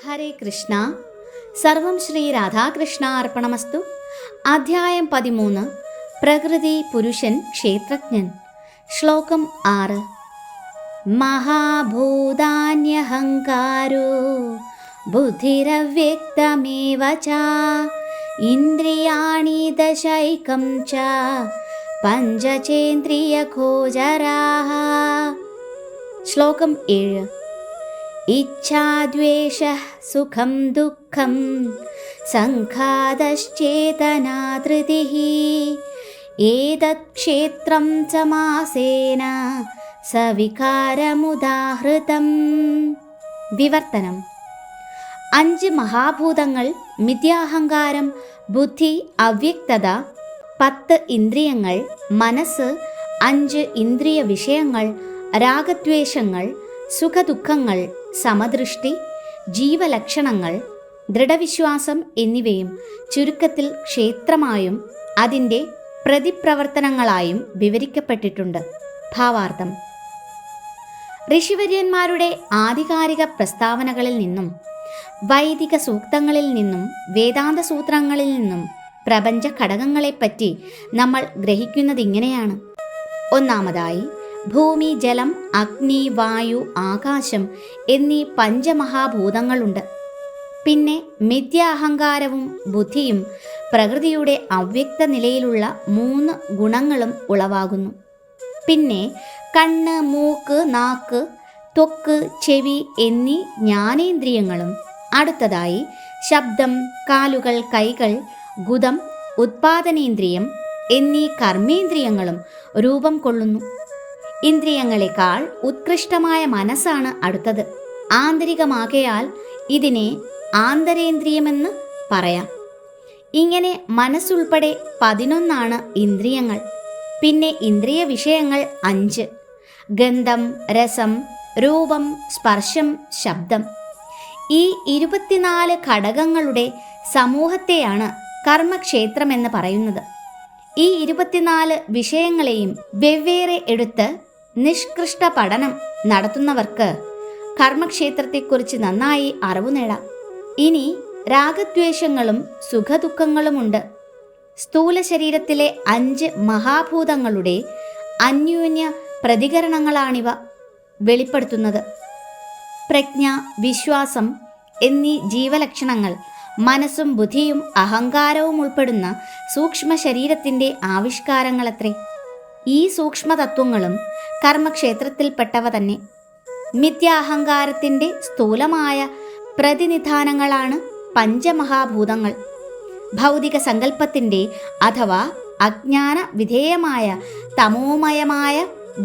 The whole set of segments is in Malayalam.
ഹരേ കൃഷ്ണ. സർവം ശ്രീ രാധാകൃഷ്ണ അർപ്പണമസ്തു. അധ്യായം 13. പ്രകൃതി, പുരുഷൻ, ക്ഷേത്രജ്ഞൻ. ശ്ലോകം 6. മഹാഭൂതാന്യഹങ്കാരോ ബുദ്ധിരവ്യക്തമേവ ച ഇന്ദ്രിയാണി ദശൈകം ച പഞ്ചചേന്ദ്രിയഗോചരാഃ. ശ്ലോകം 7. ഇച്ഛാദ്വേഷഃ സുഖം ദുഃഖം സംഘാതശ്ചേതനാ ധൃതിഃ ഏതത് ക്ഷേത്രം സമാസേന സവികാരമുദാഹൃതം. വിവർത്തനം. 5 മഹാഭൂതങ്ങൾ, മിഥ്യാഹങ്കാരം, ബുദ്ധി, അവ്യക്തത, 10 ഇന്ദ്രിയങ്ങൾ, മനസ്സ്, 5 ഇന്ദ്രിയ വിഷയങ്ങൾ, രാഗദ്വേഷങ്ങൾ, സുഖദുഃഖങ്ങൾ, സമദൃഷ്ടി, ജീവലക്ഷണങ്ങൾ, ദൃഢവിശ്വാസം എന്നിവയും ചുരുക്കത്തിൽ ക്ഷേത്രമായും അതിൻ്റെ പ്രതിപ്രവർത്തനങ്ങളായും വിവരിക്കപ്പെട്ടിട്ടുണ്ട്. ഭാവാർത്ഥം. ഋഷിവര്യന്മാരുടെ ആധികാരിക പ്രസ്താവനകളിൽ നിന്നും വൈദിക സൂക്തങ്ങളിൽ നിന്നും വേദാന്ത സൂത്രങ്ങളിൽ നിന്നും പ്രപഞ്ച ഘടകങ്ങളെപ്പറ്റി നമ്മൾ ഗ്രഹിക്കുന്നതിങ്ങനെയാണ്. ഒന്നാമതായി, ഭൂമി, ജലം, അഗ്നി, വായു, ആകാശം എന്നീ പഞ്ചമഹാഭൂതങ്ങളുണ്ട്. പിന്നെ മിഥ്യാഹങ്കാരവും ബുദ്ധിയും പ്രകൃതിയുടെ അവ്യക്ത നിലയിലുള്ള 3 ഗുണങ്ങളും ഉളവാകുന്നു. പിന്നെ കണ്ണ്, മൂക്ക്, നാക്ക്, ത്വക്ക്, ചെവി എന്നീ ജ്ഞാനേന്ദ്രിയങ്ങളും. അടുത്തതായി ശബ്ദം, കാലുകൾ, കൈകൾ, ഗുദം, ഉത്പാദനേന്ദ്രിയം എന്നീ കർമ്മേന്ദ്രിയങ്ങളും രൂപം കൊള്ളുന്നു. ഇന്ദ്രിയങ്ങളെക്കാൾ ഉത്കൃഷ്ടമായ മനസ്സാണ് അടുത്തത്. ആന്തരികമാകയാൽ ഇതിനെ ആന്തരേന്ദ്രിയമെന്ന് പറയാം. ഇങ്ങനെ മനസ്സുൾപ്പെടെ 11 ഇന്ദ്രിയങ്ങൾ. പിന്നെ ഇന്ദ്രിയ വിഷയങ്ങൾ 5: ഗന്ധം, രസം, രൂപം, സ്പർശം, ശബ്ദം. ഈ 24 ഘടകങ്ങളുടെ സമൂഹത്തെയാണ് കർമ്മക്ഷേത്രമെന്ന് പറയുന്നത്. ഈ 24 വിഷയങ്ങളെയും വെവ്വേറെ എടുത്ത് നിഷ്കൃഷ്ട പഠനം നടത്തുന്നവർക്ക് കർമ്മക്ഷേത്രത്തെക്കുറിച്ച് നന്നായി അറിവ് നേടാം. ഇനി രാഗദ്വേഷങ്ങളും സുഖദുഃഖങ്ങളുമുണ്ട്. സ്ഥൂല ശരീരത്തിലെ 5 മഹാഭൂതങ്ങളുടെ അന്യോന്യ പ്രതികരണങ്ങളാണിവ വെളിപ്പെടുത്തുന്നത്. പ്രജ്ഞ, വിശ്വാസം എന്നീ ജീവലക്ഷണങ്ങൾ മനസ്സും ബുദ്ധിയും അഹങ്കാരവും ഉൾപ്പെടുന്ന സൂക്ഷ്മ ശരീരത്തിൻ്റെ ആവിഷ്കാരങ്ങളത്രേ. ഈ സൂക്ഷ്മതത്വങ്ങളും കർമ്മക്ഷേത്രത്തിൽപ്പെട്ടവ തന്നെ. മിഥ്യാഹങ്കാരത്തിൻ്റെ സ്ഥൂലമായ പ്രതിനിധാനങ്ങളാണ് പഞ്ചമഹാഭൂതങ്ങൾ. ഭൗതിക സങ്കല്പത്തിൻ്റെ അഥവാ അജ്ഞാന വിധേയമായ തമോമയമായ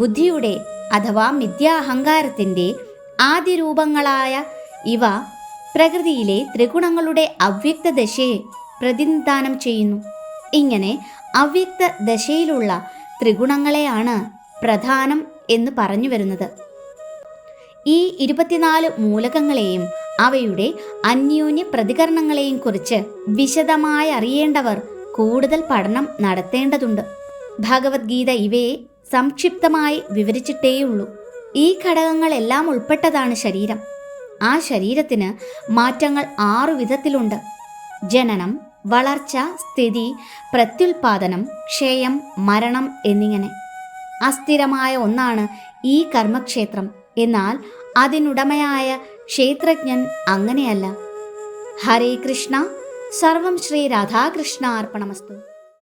ബുദ്ധിയുടെ അഥവാ മിഥ്യാഹങ്കാരത്തിൻ്റെ ആദിരൂപങ്ങളായ ഇവ പ്രകൃതിയിലെ ത്രിഗുണങ്ങളുടെ അവ്യക്ത ദശയെ പ്രതിനിധാനം ചെയ്യുന്നു. ഇങ്ങനെ അവ്യക്ത ദശയിലുള്ള ത്രിഗുണങ്ങളെയാണ് പ്രധാനം എന്ന് പറഞ്ഞു വരുന്നത്. ഈ 24 മൂലകങ്ങളെയും അവയുടെ അന്യോന്യ പ്രതികരണങ്ങളെയും കുറിച്ച് വിശദമായി അറിയേണ്ടവർ കൂടുതൽ പഠനം നടത്തേണ്ടതുണ്ട്. ഭഗവത്ഗീത ഇവയെ സംക്ഷിപ്തമായി വിവരിച്ചിട്ടേയുള്ളൂ. ഈ ഘടകങ്ങളെല്ലാം ഉൾപ്പെട്ടതാണ് ശരീരം. ആ ശരീരത്തിന് മാറ്റങ്ങൾ 6 വിധത്തിലുണ്ട്: ജനനം, വളർച്ച, സ്ഥിതി, പ്രത്യുൽപാദനം, ക്ഷയം, മരണം എന്നിങ്ങനെ. അസ്ഥിരമായ ഒന്നാണ് ഈ കർമ്മക്ഷേത്രം. എന്നാൽ അതിനുടമയായ ക്ഷേത്രജ്ഞൻ അങ്ങനെയല്ല. ഹരേ കൃഷ്ണ. സർവം ശ്രീ രാധാകൃഷ്ണ അർപ്പണമസ്തു.